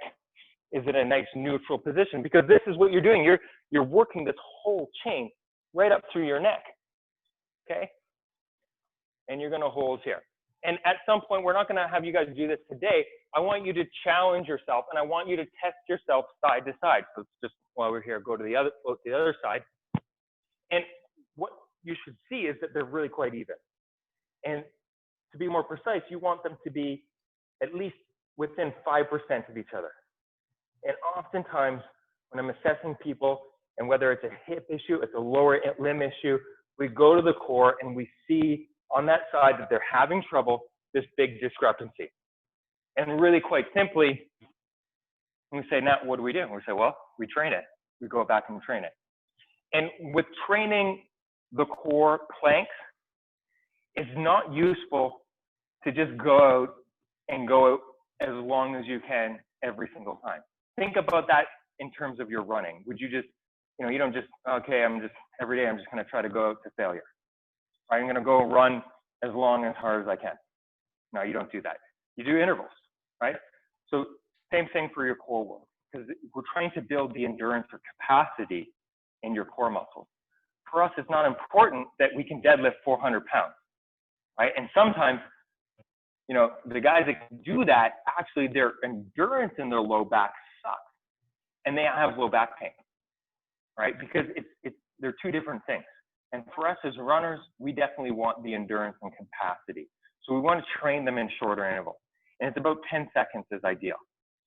is in a nice neutral position, because this is what you're doing. You're working this whole chain right up through your neck, okay? And you're going to hold here. And at some point, we're not going to have you guys do this today. I want you to challenge yourself, and I want you to test yourself side to side. So it's just while we're here, go to the other side. And what you should see is that they're really quite even. And to be more precise, you want them to be at least within 5% of each other. And oftentimes, when I'm assessing people, and whether it's a hip issue, it's a lower limb issue, we go to the core and we see on that side that they're having trouble, this big discrepancy. And really quite simply, we say, now what do? We say, well, we train it. We go back and train it. And with training the core planks, it's not useful to just go out and go out as long as you can every single time. Think about that in terms of your running. Would you just, you don't just, okay, every day I'm just going to try to go out to failure. I'm going to go run as long, as hard as I can. No, you don't do that. You do intervals, right? So same thing for your core work, because we're trying to build the endurance or capacity in your core muscles. For us, it's not important that we can deadlift 400 pounds, right? And sometimes, the guys that can do that, actually their endurance in their low back sucks, and they have low back pain, right? Because they're two different things. And for us as runners, we definitely want the endurance and capacity. So we want to train them in shorter intervals. And it's about 10 seconds is ideal,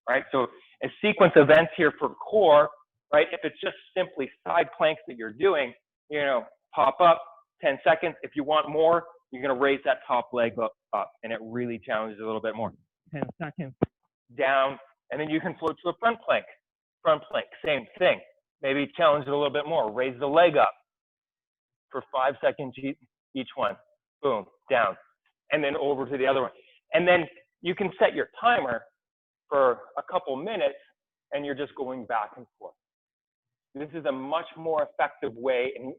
right? So a sequence of events here for core, right? If it's just simply side planks that you're doing, pop up, 10 seconds. If you want more, you're going to raise that top leg up, and it really challenges a little bit more. 10 seconds, down, and then you can float to a front plank. Front plank, same thing. Maybe challenge it a little bit more. Raise the leg up for 5 seconds each one. Boom, down. And then over to the other one. And then, you can set your timer for a couple minutes and you're just going back and forth. This is a much more effective way. And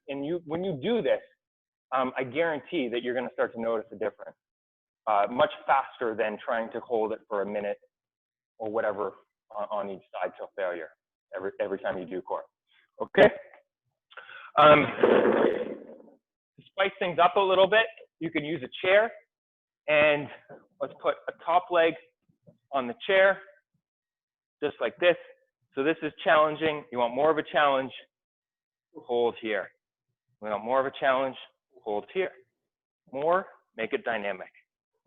when you do this, I guarantee that you're going to start to notice a difference much faster than trying to hold it for a minute or whatever on each side till failure every time you do core. Okay. To spice things up a little bit, you can use a chair, and let's put a top leg on the chair, just like this. So this is challenging. You want more of a challenge, hold here. We want more of a challenge, hold here. More, make it dynamic.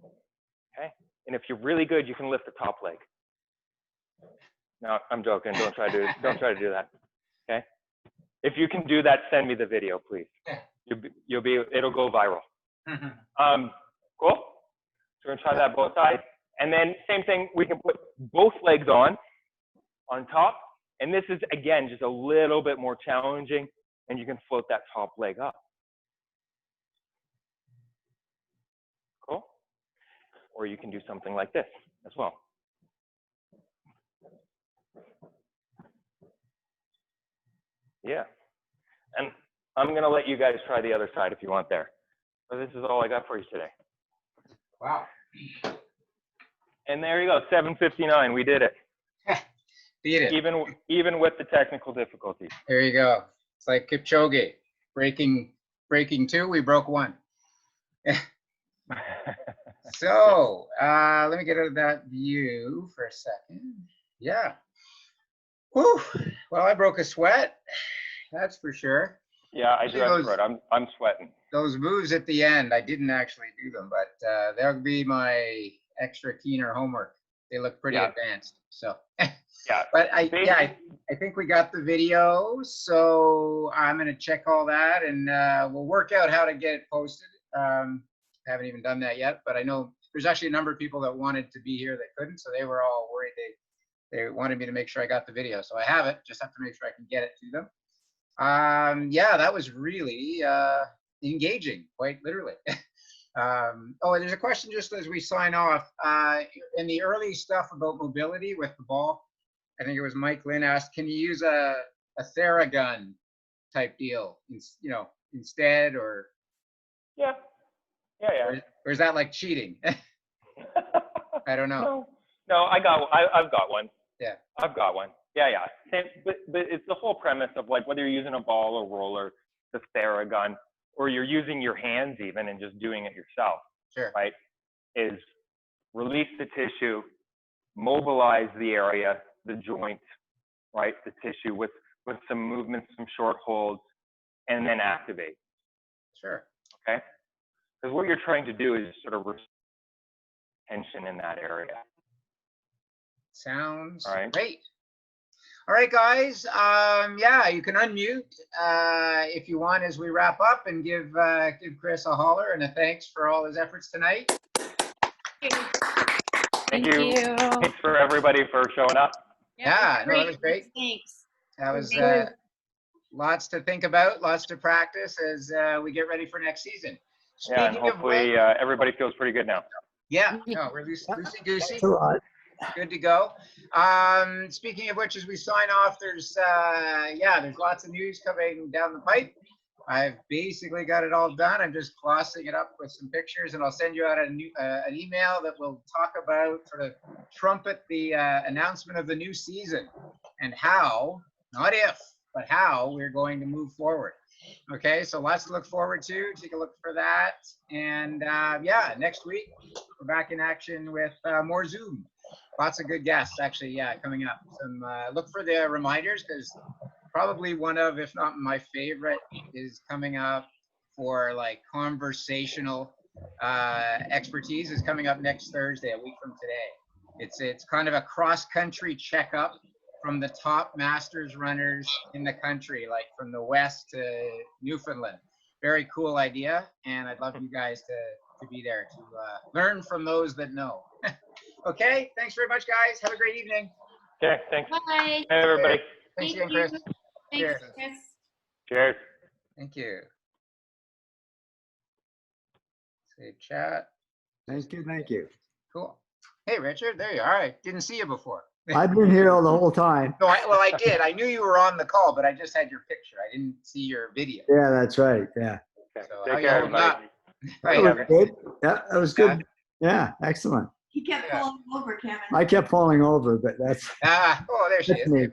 Okay? And if you're really good, you can lift the top leg. No, I'm joking. Don't try to do that. Okay? If you can do that, send me the video, please. It'll go viral. Cool. So we're gonna try that both sides. And then same thing, we can put both legs on top. And this is, again, just a little bit more challenging, and you can float that top leg up. Cool. Or you can do something like this as well. Yeah. And I'm going to let you guys try the other side if you want there. So this is all I got for you today. Wow. And there you go, 7:59. We did it. Beat it. Even with the technical difficulties. There you go. It's like Kipchoge. Breaking 2, we broke 1. So let me get out of that view for a second. Yeah. Whew. Well, I broke a sweat. That's for sure. Yeah, I do have to. I'm sweating. Those moves at the end, I didn't actually do them, but that'll be my extra keener homework. They look pretty advanced. So yeah. But I think we got the video, so I'm gonna check all that, and we'll work out how to get it posted. Haven't even done that yet, but I know there's actually a number of people that wanted to be here that couldn't, so they were all worried. They wanted me to make sure I got the video, so I have it. Just have to make sure I can get it to them. Yeah, that was really engaging, quite literally. Oh, and there's a question just as we sign off. In the early stuff about mobility with the ball, I think it was Mike Lynn asked, can you use a Theragun type deal, instead, or? Yeah. Or is that like cheating? I don't know. No, I've got one. Yeah. I've got one. Yeah. But it's the whole premise of like whether you're using a ball or roller, the Theragun, or you're using your hands even and just doing it yourself. Sure. Right? Is release the tissue, mobilize the area, the joint, right? The tissue with some movements, some short holds, and then activate. Sure. Okay? Because what you're trying to do is sort of tension in that area. Sounds right. Great. All right, guys. Yeah, you can unmute if you want as we wrap up, and give Kris a holler and a thanks for all his efforts tonight. Thank you. Thanks for everybody for showing up. Yeah, no, that was great. Thanks. That was lots to think about, lots to practice as we get ready for next season. Yeah, and hopefully everybody feels pretty good now. Yeah, no, we're loosey-goosey. That's all right. Good to go. Speaking of which, as we sign off, there's lots of news coming down the pipe. I've basically got it all done. I'm just glossing it up with some pictures, and I'll send you out an email that will talk about, sort of trumpet the announcement of the new season and how, not if, but how we're going to move forward. Okay, so lots to look forward to. Take a look for that. And yeah, next week we're back in action with more Zoom. Lots of good guests, actually, coming up. Some look for the reminders, because probably one of, if not my favorite, is coming up for like conversational expertise, is coming up next Thursday, a week from today. It's kind of a cross-country checkup from the top masters runners in the country, like from the West to Newfoundland. Very cool idea, and I'd love you guys to be there to learn from those that know. Okay, thanks very much, guys. Have a great evening. Okay, thanks. Bye. Hey, everybody. Thanks again, Kris. Thanks, Cheers. Kris. Cheers. Thank you. Save chat. Thank you. Cool. Hey, Richard, there you are. I didn't see you before. I've been here all the whole time. No, well, I did. I knew you were on the call, but I just had your picture. I didn't see your video. Yeah, that's right. Yeah. Okay. So Take how you care, holding everybody. up? That was good. Yeah, that was good. Yeah, excellent. He kept Yeah. falling over, Kevin. I kept falling over, but that's Oh, there she That's is. me.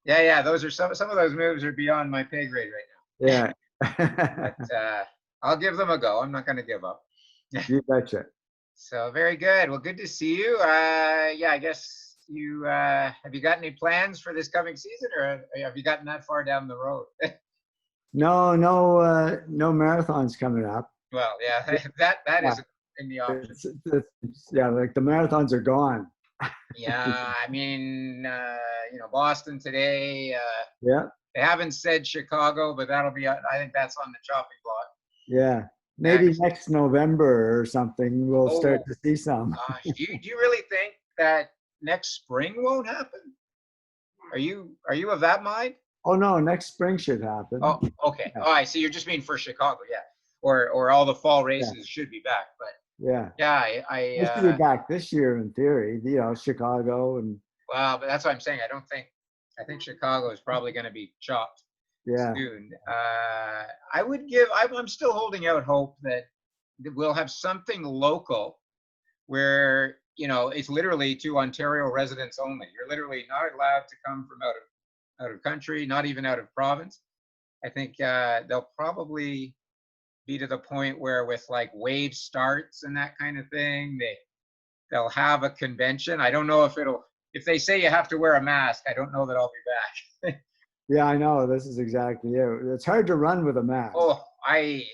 Yeah. Those are some of those moves are beyond my pay grade right yeah. now. But I'll give them a go. I'm not going to give up. You betcha. So very good. Well, good to see you. Yeah, I guess you have you got any plans for this coming season, or have you gotten that far down the road? No marathons coming up. Well, yeah, that is in the option. Yeah, like the marathons are gone. Yeah, I mean, Boston today. Yeah, They haven't said Chicago, but that'll be. I think that's on the chopping block. yeah. Maybe next November or something we'll start Oh. to see some. Gosh, do you really think that next spring won't happen? Are you of that mind? Oh no, next spring should happen. Oh, okay. Yeah. Oh, I see. You're just mean for Chicago, yeah. Or all the fall races should be back, but Yeah. yeah, They should be back this year in theory. Chicago and well, but that's what I'm saying. I think Chicago is probably going to be chopped yeah. soon. I'm still holding out hope that we'll have something local where, it's literally to Ontario residents only. You're literally not allowed to come from out of country, not even out of province. I think they'll probably be to the point where with like wave starts and that kind of thing, they'll have a convention. I don't know if they say you have to wear a mask, I don't know that I'll be back. Yeah, I know. This is exactly it. It's hard to run with a mask. Oh, I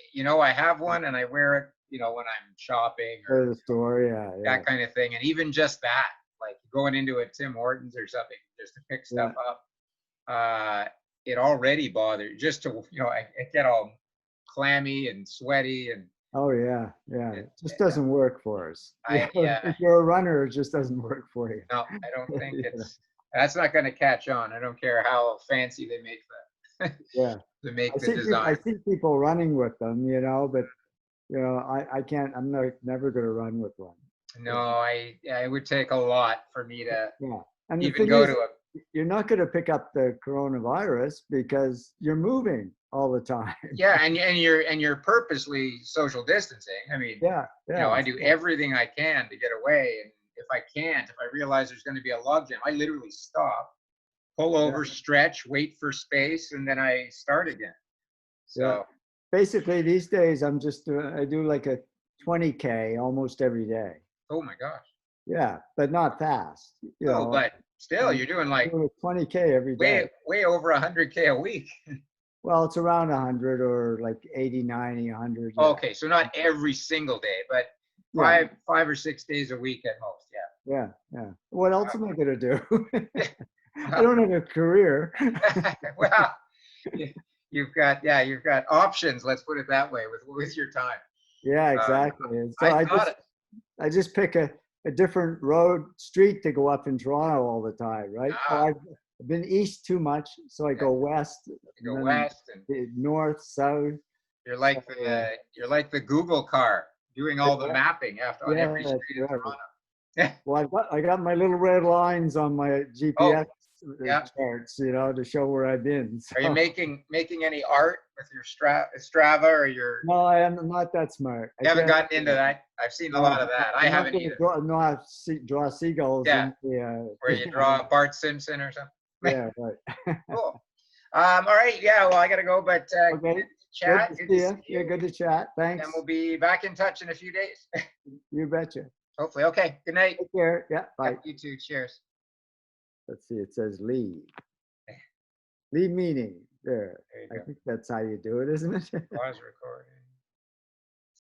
have one and I wear it, when I'm shopping Go or to the store, yeah. that kind of thing. And even just that, like going into a Tim Hortons or something just to pick stuff up, it already bothers just to, I get all clammy and sweaty and Oh yeah. It just doesn't work for us. Yeah. If you're a runner, it just doesn't work for you. no, I don't think that's not going to catch on. I don't care how fancy they make that. Yeah. To make the I design. see people running with them, but I can't. I'm never going to run with one. No, it would take a lot for me to Yeah. And the even thing go is, to a. you're not going to pick up the coronavirus because you're moving all the time. Yeah, and you're purposely social distancing. I mean, Yeah. I do everything I can to get away, and if I realize there's going to be a logjam, I literally stop, pull over, stretch, wait for space, and then I start again. So basically, these days I do like a 20K almost every day. oh my gosh. Yeah, but not fast. But still, you're doing like 20K every day. way over 100K a week. Well, it's around 100 or like 80, 90, 100. Yeah. Okay, so not every single day, but five or 6 days a week at most. Yeah. Yeah. What else am I going to do? I don't have a career. Well, you've got options. Let's put it that way with your time. Yeah, exactly. And so I just pick a different street to go up in Toronto all the time, right? So I've been east too much, so I go west. You go west and north, south. You're like the Google car doing all the mapping on every street in Toronto. Well, I got my little red lines on my GPS charts, to show where I've been. So. Are you making any art with your Strava or your? No, I am not that smart. You haven't gotten into that. I've seen a lot of that. I haven't either. Draw seagulls. Yeah. Where you draw Bart Simpson or something. Yeah, right. Cool. All right. Yeah. Well, I gotta go, but Okay. chat. Good to see you. Yeah, good to chat. Thanks. And we'll be back in touch in a few days. You betcha. Hopefully. Okay. Good night. Take care. Yeah. Bye. You too. Cheers. Let's see. It says leave. Leave meeting. There. There you I go. think that's how you do it, isn't it? Pause recording.